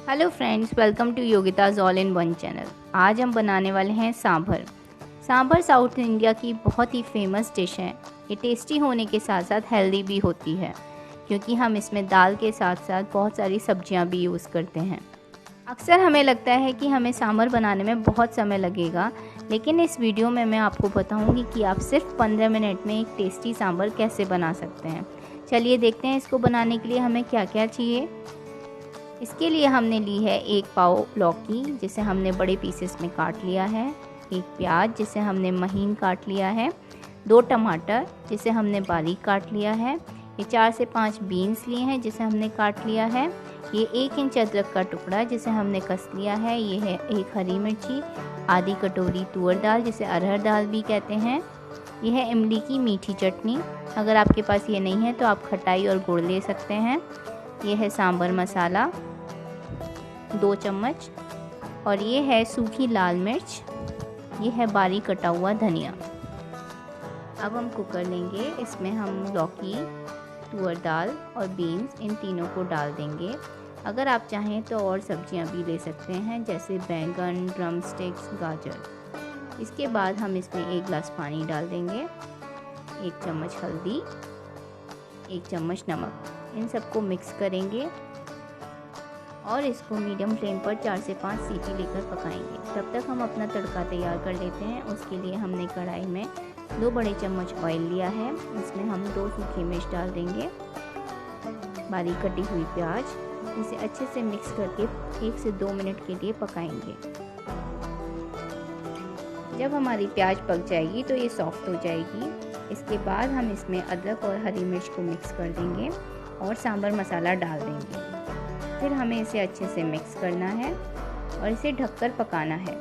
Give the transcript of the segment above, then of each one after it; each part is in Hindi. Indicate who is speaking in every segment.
Speaker 1: Hello friends, welcome to Yogita's all in one channel. आज हम बनाने वाले हैं सांभर। सांभर साउथ इंडिया की बहुत ही फेमस डिश है। ये टेस्टी होने के साथ साथ हेल्दी भी होती है, क्योंकि हम इसमें दाल के साथ साथ बहुत सारी सब्जियां भी यूज़ करते हैं। अक्सर हमें लगता है कि हमें सांभर बनाने में बहुत समय लगेगा, लेकिन इस वीडियो में मैं आपको बताऊंगी कि आप सिर्फ 15 मिनट में एक टेस्टी सांभर कैसे बना सकते हैं। चलिए देखते हैं इसको बनाने के लिए हमें क्या क्या चाहिए। इसके लिए हमने ली है 1 पाव लौकी, जिसे हमने बड़े पीसेस में काट लिया है। 1 प्याज, जिसे हमने महीन काट लिया है। 2 टमाटर, जिसे हमने बारीक काट लिया है। ये 4 से 5 बीन्स लिए हैं, जिसे हमने काट लिया है। ये 1 इंच अदरक का टुकड़ा, जिसे हमने कस लिया है। ये है 1 हरी मिर्ची, आधी कटोरी तुअर दाल, जिसे अरहर दाल भी कहते हैं। यह है इमली की मीठी चटनी। अगर आपके पास ये नहीं है तो आप खटाई और गुड़ ले सकते हैं। ये है सांभर मसाला 2 चम्मच, और ये है सूखी लाल मिर्च। ये है बारीक कटा हुआ धनिया। अब हम कुकर लेंगे, इसमें हम लौकी, तुअर दाल और बीन्स, इन तीनों को डाल देंगे। अगर आप चाहें तो और सब्जियां भी ले सकते हैं, जैसे बैंगन, ड्रम स्टिक्स, गाजर। इसके बाद हम इसमें 1 गिलास पानी डाल देंगे, 1 चम्मच हल्दी, 1 चम्मच नमक। इन सबको मिक्स करेंगे और इसको मीडियम फ्लेम पर 4 से 5 सीटी लेकर पकाएंगे। तब तक हम अपना तड़का तैयार कर लेते हैं। उसके लिए हमने कढ़ाई में 2 बड़े चम्मच ऑयल लिया है। इसमें हम 2 सूखी मिर्च डाल देंगे, बारीक कटी हुई प्याज। इसे अच्छे से मिक्स करके 1 से 2 मिनट के लिए पकाएंगे। जब हमारी प्याज पक जाएगी तो ये सॉफ्ट हो जाएगी। इसके बाद हम इसमें अदरक और हरी मिर्च को मिक्स कर देंगे और सांभर मसाला डाल देंगे। फिर हमें इसे अच्छे से मिक्स करना है और इसे ढककर पकाना है।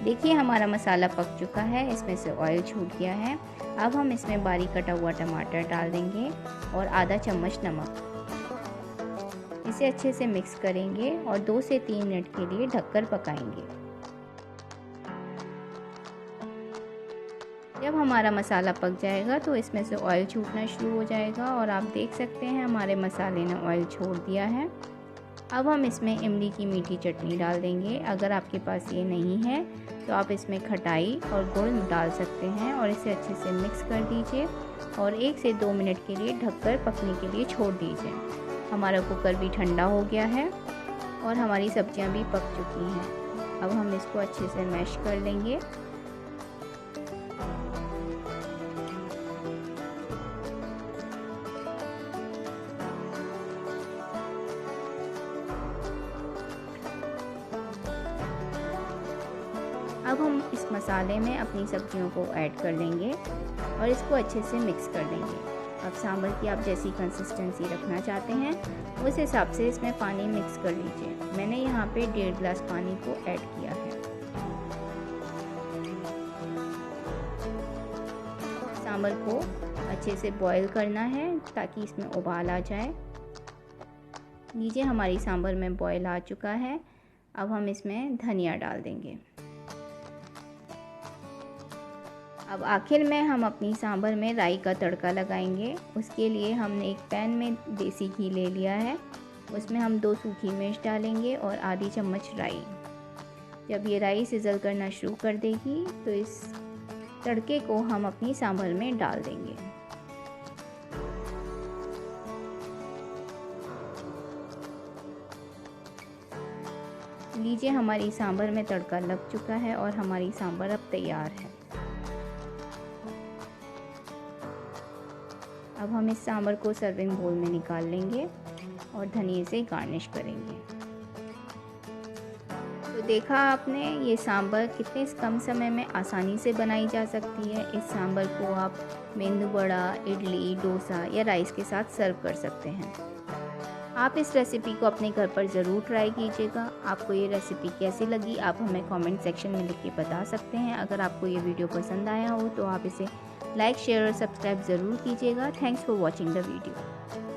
Speaker 1: देखिए हमारा मसाला पक चुका है, इसमें से ऑयल छूट गया है। अब हम इसमें बारीक कटा हुआ टमाटर डाल देंगे और आधा चम्मच नमक। इसे अच्छे से मिक्स करेंगे और 2 से 3 मिनट के लिए ढककर पकाएंगे। जब हमारा मसाला पक जाएगा तो इसमें से ऑयल छूटना शुरू हो जाएगा और आप देख सकते हैं हमारे मसाले ने ऑयल छोड़ दिया है। अब हम इसमें इमली की मीठी चटनी डाल देंगे। अगर आपके पास ये नहीं है तो आप इसमें खटाई और गुड़ डाल सकते हैं और इसे अच्छे से मिक्स कर दीजिए और 1 से 2 मिनट के लिए ढककर पकने के लिए छोड़ दीजिए। हमारा कुकर भी ठंडा हो गया है और हमारी सब्जियां भी पक चुकी हैं। अब हम इसको अच्छे से मैश कर लेंगे। अब हम इस मसाले में अपनी सब्जियों को ऐड कर लेंगे और इसको अच्छे से मिक्स कर देंगे। अब सांभर की आप जैसी कंसिस्टेंसी रखना चाहते हैं उस हिसाब से इसमें पानी मिक्स कर लीजिए। मैंने यहाँ पे 1.5 गिलास पानी को ऐड किया है। सांभर को अच्छे से बॉईल करना है ताकि इसमें उबाल आ जाए। लीजिए हमारी सांभर में बॉईल आ चुका है। अब हम इसमें धनिया डाल देंगे। अब आखिर में हम अपनी सांभर में राई का तड़का लगाएंगे। उसके लिए हमने एक पैन में देसी घी ले लिया है। उसमें हम 2 सूखी मिर्च डालेंगे और आधी चम्मच राई। जब ये राई सिजल करना शुरू कर देगी तो इस तड़के को हम अपनी सांभर में डाल देंगे। लीजिए हमारी सांभर में तड़का लग चुका है और हमारी सांभर अब तैयार है। अब हम इस सांभर को सर्विंग बोल में निकाल लेंगे और धनिए से गार्निश करेंगे। तो देखा आपने ये सांभर कितने कम समय में आसानी से बनाई जा सकती है। इस सांभर को आप मेंदू वड़ा, इडली, डोसा या राइस के साथ सर्व कर सकते हैं। आप इस रेसिपी को अपने घर पर ज़रूर ट्राई कीजिएगा। आपको ये रेसिपी कैसी लगी आप हमें कमेंट सेक्शन में लिख के बता सकते हैं। अगर आपको ये वीडियो पसंद आया हो तो आप इसे लाइक, शेयर और सब्सक्राइब ज़रूर कीजिएगा। Thanks for watching the video.